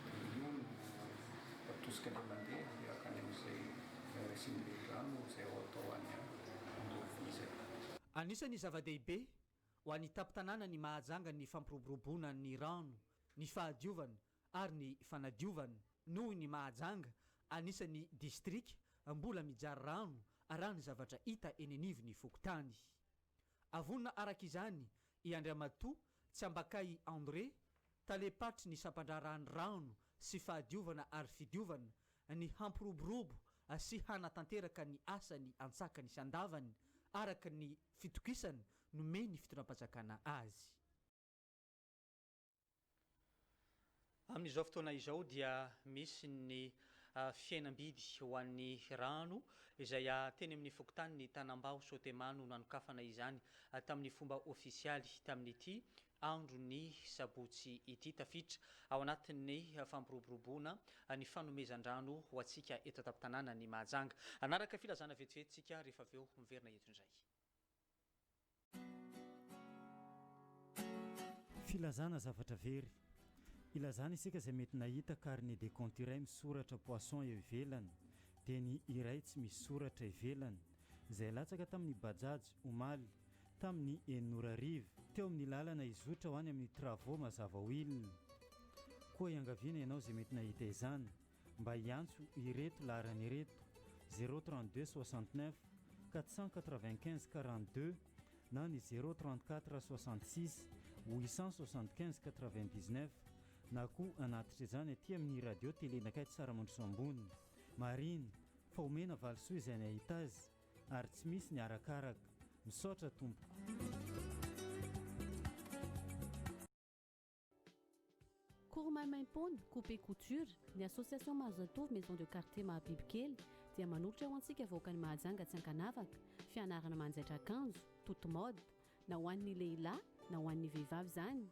dia io no atosika le mandeha akany amin'izay siniben-drano zay ao atao any Ambolovia zay. Anisany zava-dehibe ho an'ny tampon-tanàna ny Mahajanga ny fampiroboroboana ny rano, ny fahadiovana ary ny fanadiovana noho ny Mahajanga anisany distrika mbola mijary rano araha ny zavatra hita eny anivon'ny fokontany. Avonina araka izany i Andriamatoa Tsiambakay André talepatry ny sampandrarany rano sy fahadiovana ary fidiovana ny hampiroborobo sy hanatanteraka ny asany antsakany sy andavany araka ny fitokisana nomeny ny fitondram-panjakana azy. Amin'izao fotoana izao dia misy ny fiainam-bidy ho an'ny rano izay teny amin'ny fokontany ny Tanambao Sotemano no nanokafana izany tamin'ny fomba ofisialy tamin'ity andro ny sabotsy ity tafitra ao anatin'ny fampiroboroboana ny fanomezan-drano ho antsika eto tampon-tanàna ny Mahajanga. Anaraka filazana vetivetsika rehefa avy eo miverina eto indray. Filazana zavatra very. Ilazana isika izay mety nahita carnet de compte iray misoratra poisson eo ivelany dia ny iray tsy misy soratra ivelany izay latsaka tamin'ny bajaj omaly tamin'ny Enora-Rive teo amin'ny lalana izotra ho any amin'ny travaux mazava hoilina. Koa iangaviana ianao izay mety nahita izany mba hiantso ireto laharany ireto 032 69 495 42 na ny 034 66 875 99 na koa anatitra izany aty amin'ny radio télé nakay tsara mandroso ambony marina fa omena valisoa izay nahita azy ary tsy misy ny arakaraka misaotra tompo. Kourmaimaimpoana coupe et couture ny association Mazotovo maison de quartier Mahabibikely dia manolotra ho antsika voaka ny Mahajanga tsy ankanavaka fianarana manjaitra akanjo toute mode na ho an'ny lehilahy na ho an'ny vehivavy zany.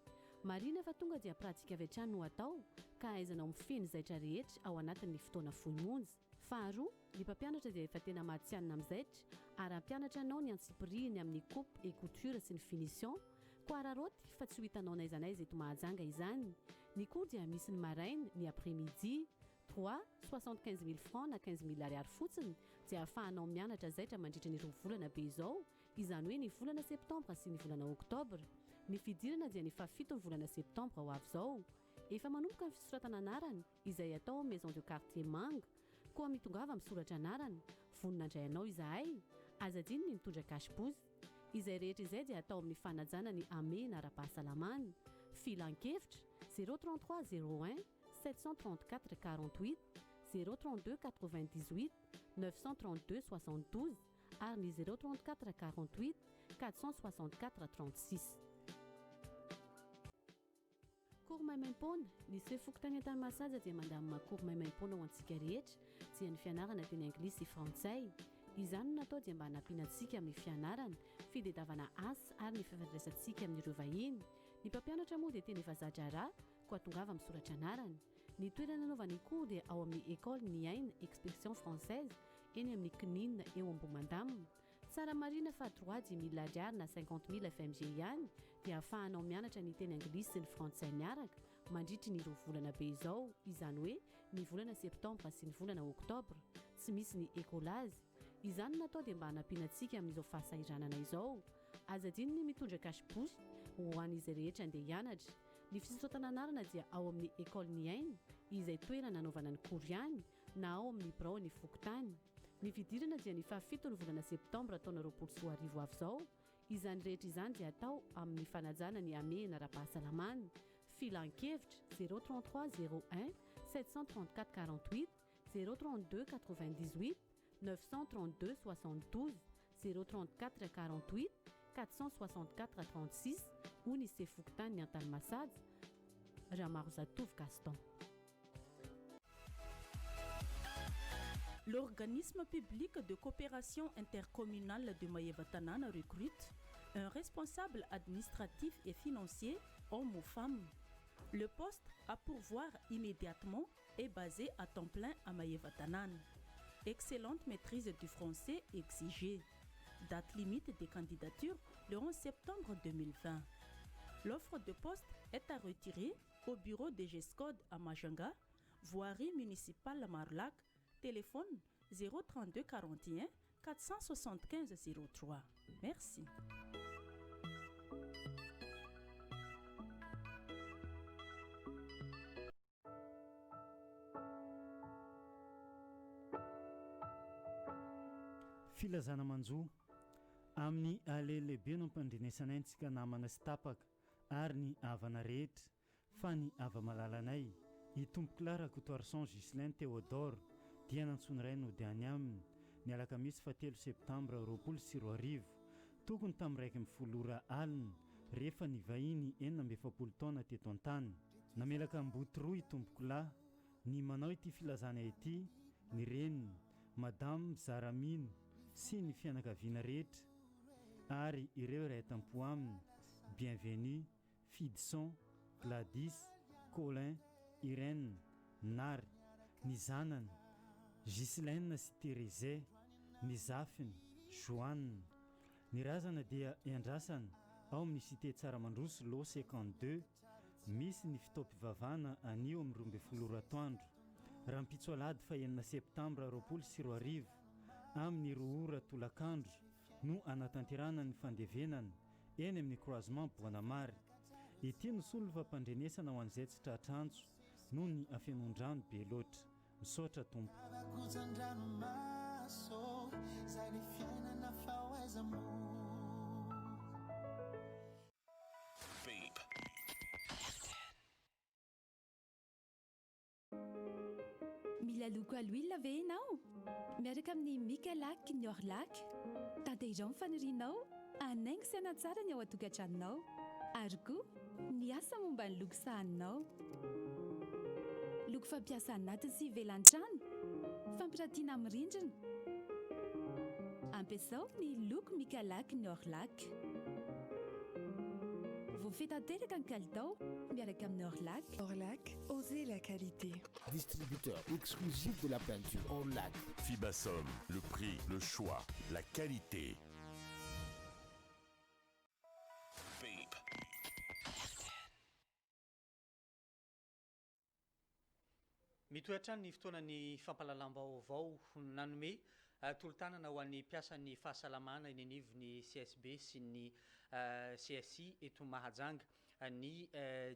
Marina fa tonga dia pratika avy hatrany no atao ka aizanao mifeny zaitra rehetra ao anatin'ny fotoana fohy monjy. Faharoa, ny mpampianatra dia efa tena mahatsianina amin'ny zaitra ary ampianatra anao ny antsipirihiny amin'ny coupe et couture sy ny finition. Koa raroty fa tsy ho hitanao n'aiza n'aiza eto Mahajanga izany. Ny cours dia misy ny maraina, ny après-midi, 3 75 000 francs na 15 000 ariary fotsiny dia ahafahanao mianatra zaitra mandritra ny roa volana be izao, izany hoe ny volana septambra sy ny volana oktobra. Ny fidirana dia ny fafito ny volana septambra ho avy izao. Efa manomboka ny fisoratana anarany izay atao maison de quartier Manga. Koa mitongava misoratra anarany, vonina indray anao izahay, aza diny ny mitondra kasipozy. Izay rehetra izay dia atao amin'ny fanajana ny amena ara-pahasalamana. Filan-kevitra 033 01 734 48 032 98 932 72 ary ny 034 48 464 36. Kourmaimaimpoana ny seho fokontany an-tany masaja dia mandamina kourmaimaimpoana ho antsika rehetra dia ny fianarana teny anglisy sy frantsay. Izany no natao dia mba hanampiana antsika amin'ny fianarana, fitadiavana asa ary ny fifandraisantsika amin'ireo vahiny. Ny mpampianatra moa dia teny efa zajara koa tongava misoratra anarany. Ny toerana anaovany cours dia ao amin'ny école Niaine expression française eny amin'ny Kinina eo Amboumandamina. Tsara marina fa droit 10 000 ariary na 50 000 FMG ihany dia ahafahanao mianatra ny teny anglisy sy ny frantsay miaraka mandritry ny 2 volana be izao, izany hoe ny volana septambra sy ny volana oktobra tsy misy ny écolazy. Izany natao dia mba hanampiana antsika amin'izao fahasahiranana izao. Azadiny ny mitondra kasiposy ho an'izy rehetra andeha hianatra. Ny fisoratana anarana dia ao amin'ny école Niainy, izay toerana nanaovana ny Koriany, na ao amin'ny Brao ny Fokontany. Ny fidirana dia ny 7 ny volana septambra taona 2024 avy izao. Izany rehetra izany dia atao amin'ny fanajana ny amehana ara-pahasalamana. Filan-kevitra 033 01 734 48 032 98 932 72 034 48 464 36 ou ny Fokontany ny Antalmasady, Ramaro Zatovy Gaston. L'organisme public de coopération intercommunale de Maïeva-Tanana recrute un responsable administratif et financier, homme ou femme. Le poste à pourvoir immédiatement est basé à temps plein à Maïeva-Tanana. Excellente maîtrise du français exigée. Date limite des candidatures le 11 septembre 2020. L'offre de poste est à retirer au bureau de GESCOD à Majanga, voirie municipale Marlac, téléphone 032 41 475 03. Merci. Filazana manjo amin'ny alelehibe no ampandrenesanay antsika namana sy tapaka ary ny havana rehetra fa ny hava-malalanay i tompo Clara Coutoirson Gislaine Théodore dia nantsony iray no dia any aminy ny alakamisy 7 septambra 2024 tokony tamin'ny raiky mifolo alina rehefa nivahiny 47 taona teto an-tany. Namelaka mboty roa i tompoko lahy ny manao ity filazana ity ny reniny Madame Zaramine sy ny fianakaviana rehetra ary ireo iray tampo aminy Bienvenue, Fidson, Gladys, Colin, Irène, Nary, ny zanany Gislaine sy Thérèse, ny zafiny Joanne. Ny razana dia iandrasana ao amin'ny cité Tsaramandroso lo 52, misy ny fitaom-pivavahana anio amin'ny 12 atoandro raha mpitso alady fa 9 septambra 2024 amin'ny 2 ora tolakandro no anatanterana ny fandevenana eny amin'ny croisement Boanamary. Ity no solo fampandrenesana ho an'izay tsy tratrantso noho ny afenondrano be loatra. Misaotra tompo. Mila loko aloila ve ianao? Miaraka amin'ny Micalac ny Orlac, tantehirao mifanirianao, anaingo saina tsara ny ao an-tokantranonao, ary koa ny asa momba ny loko sahaninao. Loko fampiasa anaty sy ivelan-trano, fampiratiana amin'ny rindrina. Ampiasao ny loko Micalac ny Orlac. Voafehy tanteraka ny kalitao miaraka amin'ny Orlac. Orlac, osez la qualité. Distributeur exclusif de la peinture Orlac. Fibasom, le prix, le choix, la qualité. Mitoetra ny fotoanany fampalalam-baovao nanome tolotanana ho an'ny mpiasan'ny fahasalamana eny anivon'ny CSB sy ny CSI eto Mahajanga, ny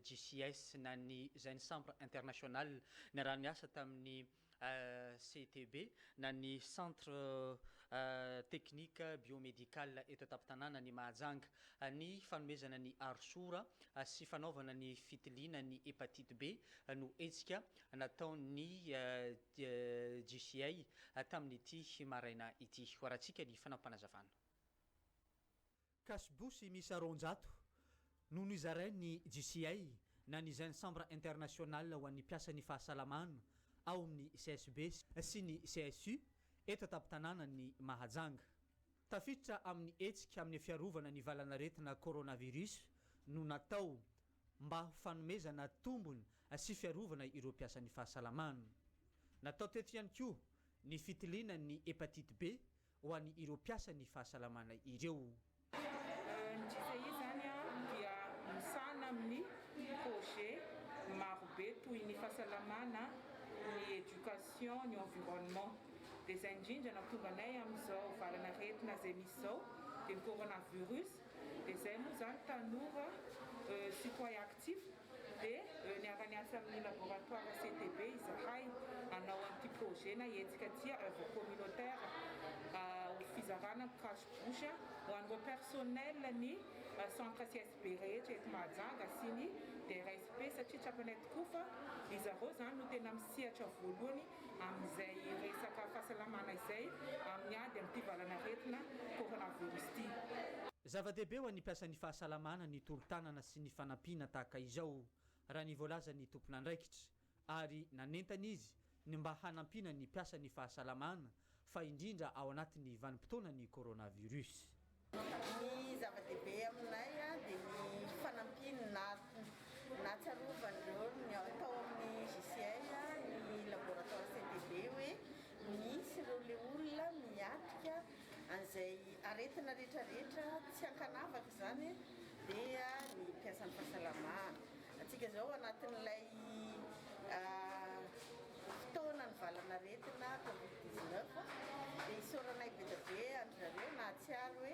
GCS na ny Zensambre International ny raha niasa tamin'ny CTB na ny Centre Technique Biomédical eto Tapitanana ny Mahajanga, ny fanomezana ny arsora sy fanaovana ny fitiliana ny hepatite B no etsika nataon'ny GCA tamin'ity maraina ity. Horantsika ny fanampanazavana. Kasibosy misy 200 no nizaray ny GCA na ny Zensambre International ho an'ny mpiasan'ny fahasalamana ao amin'ny CSB sy ny CSU eto Tapitanana ny Mahajanga. Tafiditra amin'ny etsika amin'ny fiarovana ny valanaretina coronavirus no natao mba fanomezana tombony sy fiarovana ireo mpiasan'ny fahasalamana. Natao teto ihany koa ny fitiliana ny hepatite B ho an'ny ireo mpiasan'ny fahasalamana ireo. Ny GCI zany dia misana amin'ny projet toy ny fahasalamana, ny éducation, ny environnement. Dia izay indrindra nahatonga anay amin'izao valanaretina izay misy izao dia ny coronavirus. Dia izay moa zany tanora citoyen actif dia niara-niasa amin'ny laboratoire CTB izahay hanao an'ity projet na hetsika tia œuvre communautaire ho fizarana cache-bouche ho an'ireo personnel ny centre CSB rehetra eto Mahajanga sy ny DRSP satria trapanay tokoa fa izareo zany no tena misehatra voalohany amin'izay resaka fahasalamana izay amin'ny ady amin'ity valanaretina coronavirus ity. Zava-dehibe ho an'ny mpiasa ny fahasalamana ny tolo-tanana sy ny fanampiana tahaka izao raha ny voalaza ny tompon'andraikitra ary nanentana izy ny mba hanampiana ny mpiasa ny fahasalamana fa indrindra ao anatin'ny vanim-potoana ny coronavirus. Ny zava-dehibe aminay dia ny fanampina na tsarovandreo ny atao amin'ny JCI ny laboratoire CTB hoe misy ireo le olona miatrika an'izay aretina rehetrarehetra tsy ankanavaka zany dia ny mpiasan'ny fahasalamana. Atsika zao anatin'ilay fotoana ny valanaretina COVID-19 dia isaoranay be dia be andry zareo na hatsiaro hoe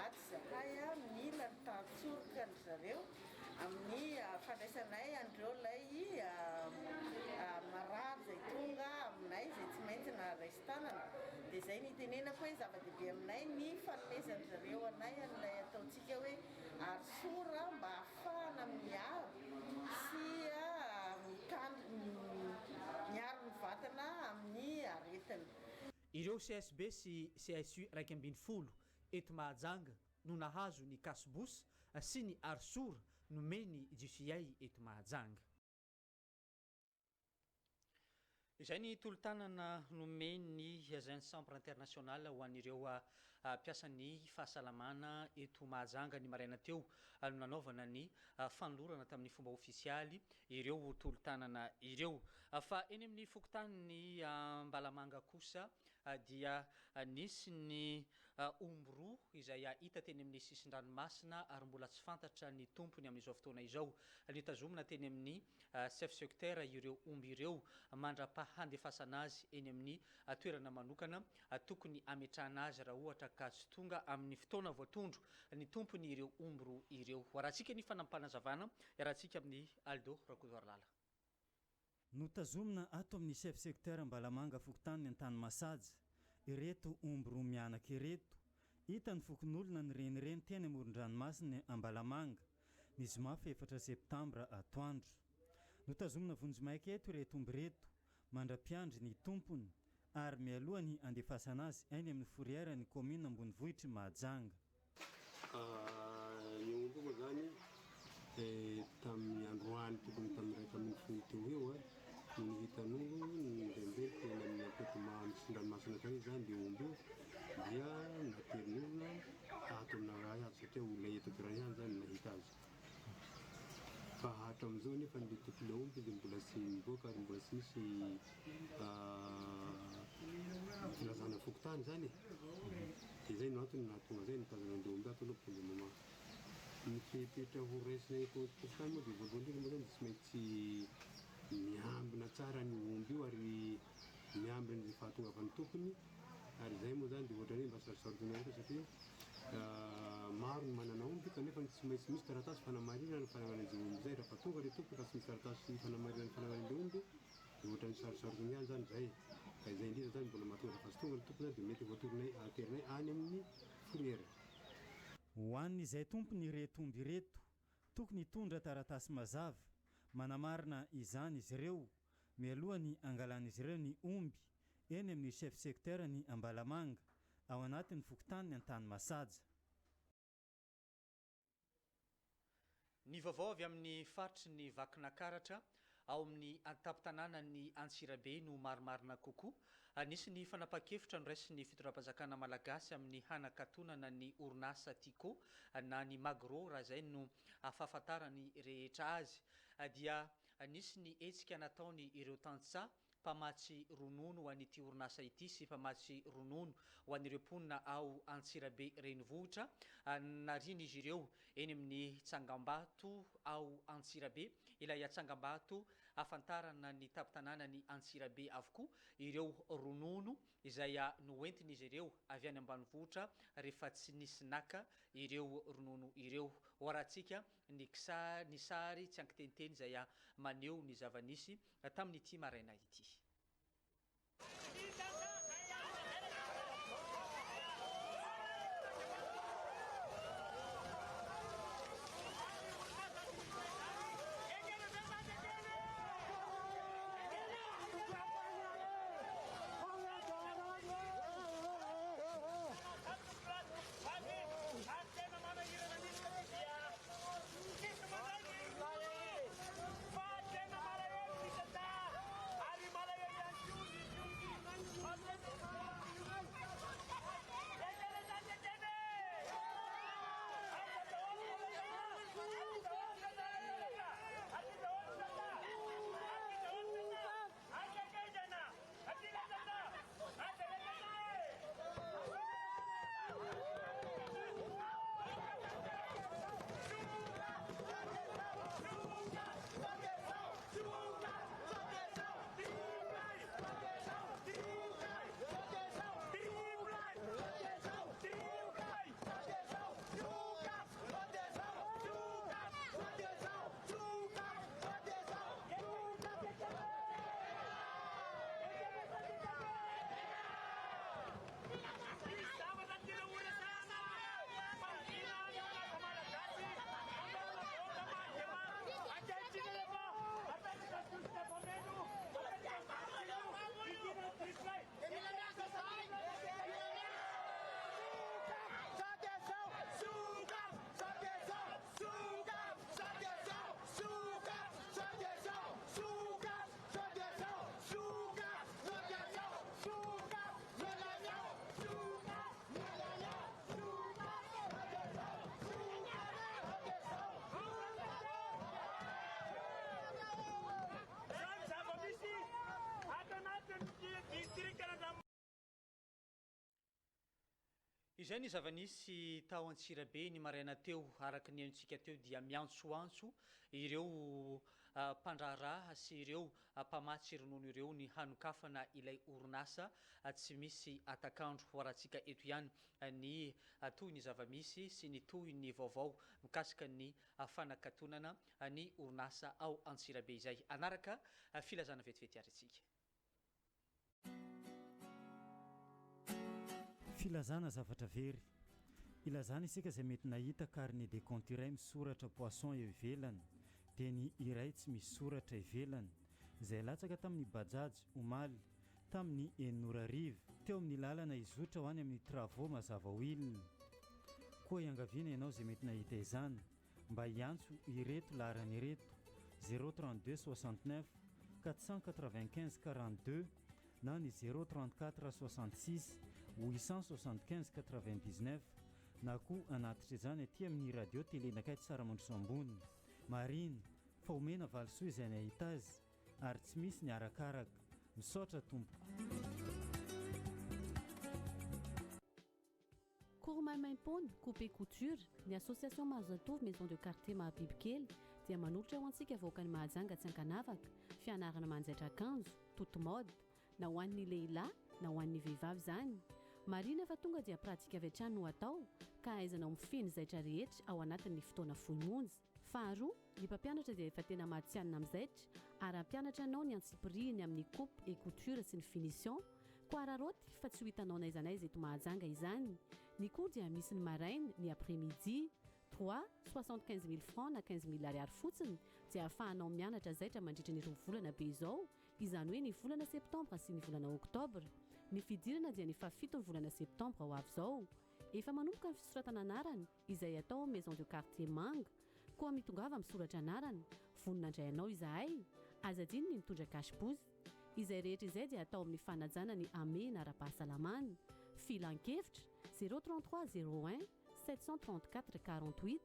aty zahay mila ny tantsorika andry zareo amin'ny fandraisanay andreo lay marary zay tonga aminay zay tsy maintsy na raisin-tanana. Dia izay nitenenako hoe zava-dehibe aminay ny fanomezany zareo anay an'ilay ataontsika hoe arsora mba ahafahana miaro sy miaro ny vatana amin'ny aretina. Ireo CSB sy CSU 150 eto Mahajanga no nahazo ny cache-bouche sy ny arsora nomeny JCI eto Mahajanga. Izay ny tolo-tanana nomeny Agence Centre International ho an'ireo mpiasan'ny fahasalamana eto Mahajanga ny maraina teo no nanaovana ny fanolorana tamin'ny fomba ofisialy ireo tolo-tanana ireo. Fa eny amin'ny fokontany Ambalamanga kosa dia nisy ny omby roa izay hita teny amin'ny sisin-dranomasina ary mbola tsy fantatra ny tompony amin'izao fotoana izao. Nitazomina teny amin'ny chef secteur ireo omby ireo mandra-pahandefasana azy eny amin'ny toerana manokana tokony ametrahana azy raha ohatra ka tsy tonga amin'ny fotoana voatondro ny tompony ireo omby roa ireo. Rahantsika ny fanampanazavana rahantsika amin'ny Aldo Rakotoarlala. Notazomina ato amin'ny chef secteur Ambalamanga fokotany ny Antany Masaja ireto omby roa mianaka ireto hitany fokon'olona ny renireny teny amoron-dranomasina Ambalamanga ny zoma 4 septambra atoandro. Notazomina vonjy-maika eto ireto omby reto mandra-piandry ny tompony ary mialohany andefasana azy any amin'ny fourrière ny commune Ambonivohitra Mahajanga. Ny omby moa zany tamin'ny androany tokony tamin'ny raika amin'ny folo teo eo ny hitan'olo ny rembe teny amin'ny ampetoma sy-ndranomasina tany zany dia omby io dia naterin'olona ato amina raha azy satria olona etako raha ihany zany nahita azy. Fa hatro amin'izao nefa ny tompona omby dia mbola sy mivoaka ary mbola sy misy filazana fokotany zany e. Dia izay no antony nahatonga zay nitazana an'ilay omby ato aloha pour le moment. Ny fepetra ho raisina fokotany moa dia voalohany indrindra moa zany tsy maintsy miambina tsara ny omby io ary miambina ny fahatongavan'ny tompony ary izay moa zany dia ohatra hoe mba sarosarotana ohatra satria maro ny manana omby kanefa tsy maintsy misy taratasy fanamarinana ny fananana izay omby zay raha fa tonga ilay tompony raha tsy misy taratasy fanamarinana ny fananana ilay omby dia ohatra ny sarosarotana ihany zany zay. Ka izay indrindra zany mbola mahatonga raha fa tsy tonga ilay tompony zany dia mety voatorinay aterinay any amin'ny fourrière. Ho an'izay tompony ireto omby ireto tokony hitondra taratasy mazava manamarina izany izy ireo mialohany angalan'izy ireo ny omby eny amin'ny chef secteur ny Ambalamanga ao anatin'ny fokontany ny Antany Masaja. Ny vaovao avy amin'ny faritry ny Vakinakaratra ao amin'ny antapon-tanàna ny Antsirabe no marimarina kokoa. Nisy ny fanapa-kevitra noraisin'ny fitondram-panjakana malagasy amin'ny hanakatonana ny orinasa Tico na ny Magro raha izay no fahafantarany rehetra azy. Dia nisy ny hetsika nataony ireo tantsaha mpamatsy ronono ho an'ity orinasa ity sy mpamatsy ronono ho an'ireo mponina ao Antsirabe renivohitra nariny izy ireo eny amin'ny Tsangambato ao Antsirabe ilay Tsangambato afantarana ny tapin-tanàna ny Antsirabe avokoa ireo ronono izay noentiny izy ireo avy any ambanivohitra rehefa tsy nisy naka ireo ronono ireo. Hoarantsika ny sary tsy ankiteniteny izay maneho ny zava-nisy tamin'ity maraina ity. Izay ny zava-nisy tao Antsirabe ny maraina teo araka ny haintsika teo dia miantsoantso ireo mpandraharaha sy ireo mpamatsy ronono ireo ny hanokafana ilay orinasa tsy misy atakandro. Hoarantsika eto ihany ny toy ny zava-misy sy ny toy ny vaovao mikasika ny fanakatonana ny orinasa ao Antsirabe izay. Anaraka filazana vetivety arytsika. Filazana zavatra very ilazana isika izay mety nahita carnet de compte iray misoratra poisson eo ivelany dia ny iray tsy misy soratra ivelany izay latsaka tamin'ny bajaj omaly tamin'ny 900 teo amin'ny lalana izotra ho any amin'ny travaux mazava oilina. Koa iangaviana ianao izay mety nahita izany mba hiantso ireto laharana ireto 032 69 495 42 na ny 034 66 875 99 na koa anatitra izany aty amin'ny radio télé nakay tsara mandroso ambony. Marina fa omena valisoa izay nahita azy ary tsy misy ny arakaraka. Misaotra tompo. Kourmaimaimpoana coupe et couture ny association Mazotovo maison de quartier Mahabibikely dia manolotra ho antsika voaka ny Mahajanga tsy ankanavaka fianarana manjaitra akanjo toute mode na ho an'ny lehilahy na ho an'ny vehivavy izany. Marina fa tonga dia pratika avy hatrany no atao ka aizana mifeny zaitra rehetra ao anatin'ny fotoana fohy monjy. Faharoa, ny mpampianatra dia efa tena mahatsianina amin'ny zaitra ary ampianatra anao ny antsipirihiny amin'ny coupe et couture sy ny finition. Koa raroty fa tsy ho hitanao n'aiza n'aiza eto Mahajanga izany. Ny cours dia misy ny maraina, ny après-midi, 3 75 000 francs na 15 000 ariary fotsiny dia ahafahanao mianatra zaitra mandritra ny roa volana be izao, izany hoe ny volana septambra sy ny volana oktobra. Ny fidirana dia ny fafito ny volana septambra ho avy izao. Efa manomboka ny fisoratana anarana izay atao maison de quartier Manga. Koa mitongava misoratra anarana, vonina indray anao izahay, aza diny ny mitondra cache-pouce. Izay rehetra izay dia atao amin'ny fanajana ny amena ara-pahasalamana. Filan-kevitra 033 01 734 48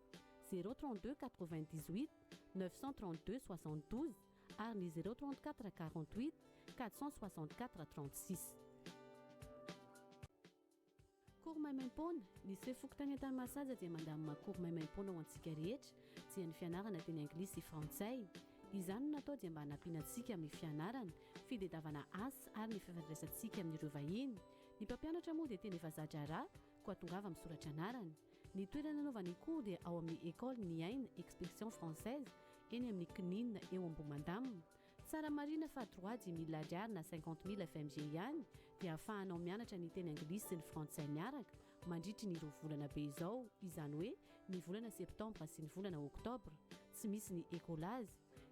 032 98 932 72 ary ny 034 48 464 36. Kourmaimaimpoana ny sefoky tany an-tany masaja dia mandamina kourmaimaimpoana ho antsika rehetra dia ny fianarana teny anglisy sy frantsay. izany no natao dia mba hanampiana antsika amin'ny fianarana fitadiavana asa ary ny fifandraisantsika amin'ireo vahiny. Ny mpampianatra moa dia tena efa zajara koa tongava amin'ny soratra anarany. Ny toerana nanaovany cours dia ao amin'ny école Niaine Expression Française eny amin'ny Kinina eo Amboumandam. Tsara marina fa 3 ariary na 50 000 FMG ihany dia ahafahanao mianatra ny teny anglisy sy ny frantsay miaraka mandritry ny 2 volana be izao, izany hoe ny volana septambra sy ny volana oktobra. Tsy misy ny écolage.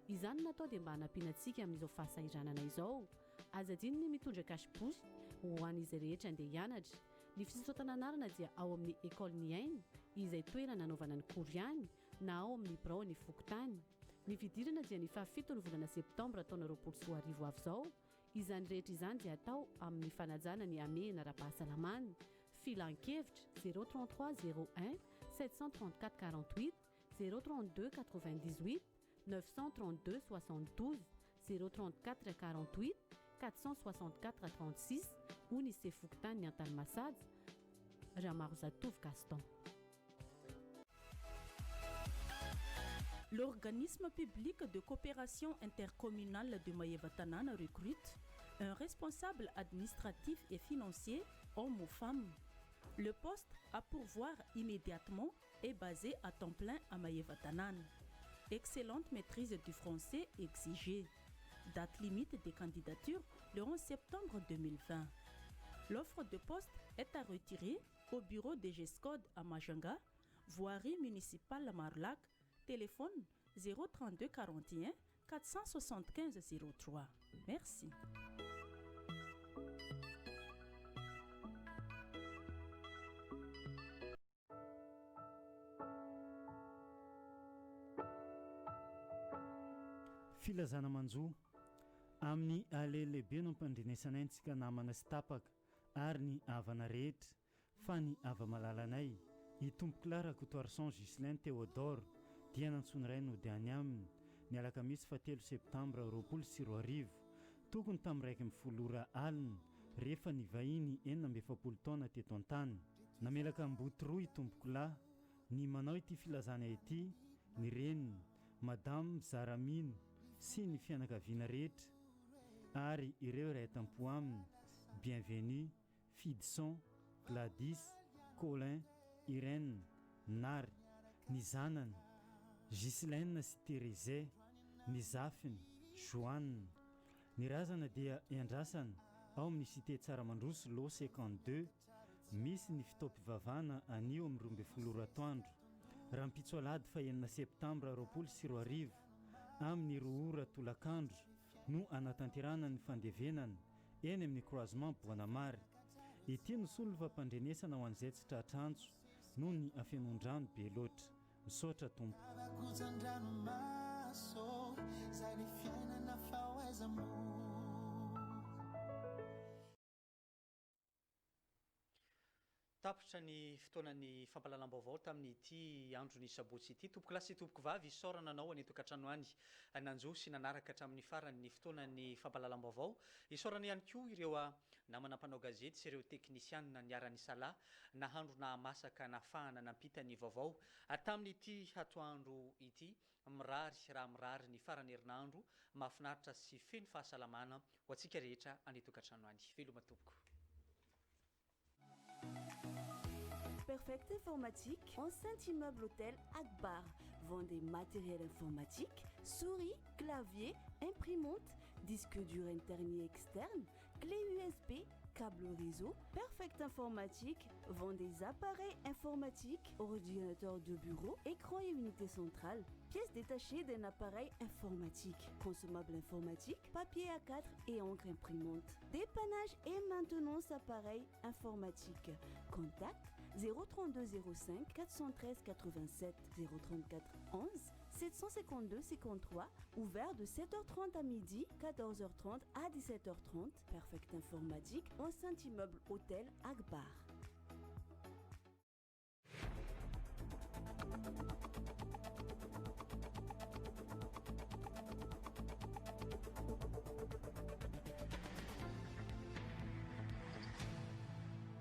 Izany natao dia mba hanampiana antsika amin'izao fahasahiranana izao. Aza dininy mitondra cache-pouce ho an'izy rehetra andeha hianatra. Ny fisoratana anarana dia ao amin'ny école Niaine izay toerana nanaovana ny cours ihany na ao amin'ny birao ny Fokontany. Ny fidirana dia ny 7 volana septambra taona 2024 avy izao. Izany rehetra izany dia atao amin'ny fanajana ny amena ara-pahasalamana. Filan-kevitra 033 01 734 48 032 98 932 72 034 48 464 36 ou lycée Fokontany ny Antalmasady. Ramaro Zatovy Gaston. L'organisme public de coopération intercommunale de Maïeva-Tanana recrute un responsable administratif et financier, homme ou femme. Le poste à pourvoir immédiatement est basé à temps plein à Maïeva-Tanana. Excellente maîtrise du français exigée. Date limite des candidatures le 11 septembre 2020. L'offre de poste est à retirer au bureau de GESCOD à Majanga, voirie municipale à Marlac, téléphone 032 41 475 03. Merci. Filazana manjo amin'ny alelehibe no ampandrenesanay antsika namana sy tapaka ary ny havana rehetra fa ny hava-malalanay i tompo Clara Coutoirson Ghislaine Théodore dia nantsony ray no dia any aminy ny alakamisy 7 septambra 2024 tokony tamin'ny raiky mifolo alina rehefa ny vahiny 47 taona teto an-tany namelaka mboty roa i tompo lahy ny manao ity filazana ity ny reniny Madame Zaramine sy ny fianakaviana rehetra ary ireo ray tampo aminy Bienvenue, Fidson, Gladys, Colin, Irène, Nary, ny zanany Ghislaine sy Thérèse, ny zafiny Joanne. Ny razana dia iandrasana ao amin'ny cité Tsaramandroso lo 52 misy ny fitaom-pivavahana anio amin'ny 12 atoandro raha mpitsoalady fa 9 septambra 2024 amin'ny 2 ora tolakandro no anatanterana ny fandevenana eny amin'ny croisement Boanamary. Ity no solo fampandrenesana ho an'izay tsy tratrantso noho ny afenondrano be loatra. Misaotra tompo. Tapitra ny fotoanany fampalalam-baovao tamin'ity andro ny sabotsy ity. Tompoko lahy sy tompoko vavy isaorana anao any tokantrano any nanjo sy nanaraka hatramin'ny farany ny fotoanany fampalalam-baovao. Isaorana ihany koa ireo namana mpanao gazety sy ireo teknisianina niara-ny sala nahandro na masaka nahafahana nampita ny vaovao tamin'ity atoandro ity. Mirary raha mirary ny farany herinandro mahafinaritra sy feno fahasalamana ho antsika rehetra any tokantrano any. Veloma tompoko. Perfect Informatique, enceinte immeuble hôtel Akbar, vend des matériels informatiques, souris, clavier, imprimante, disque dur interne et externe, clé USB, câble réseau. Perfect Informatique vend des appareils informatiques, ordinateurs de bureau, écran et unité centrale, pièces détachées d'un appareil informatique, consommables informatiques, papier A4 et encre imprimante, dépannage et maintenance appareils informatiques. Contact 03205 413 87 034 11 752 53, ouvert de 7h30 à midi, 14h30 à 17h30. Perfect Informatique, enceinte immeuble hôtel Akbar.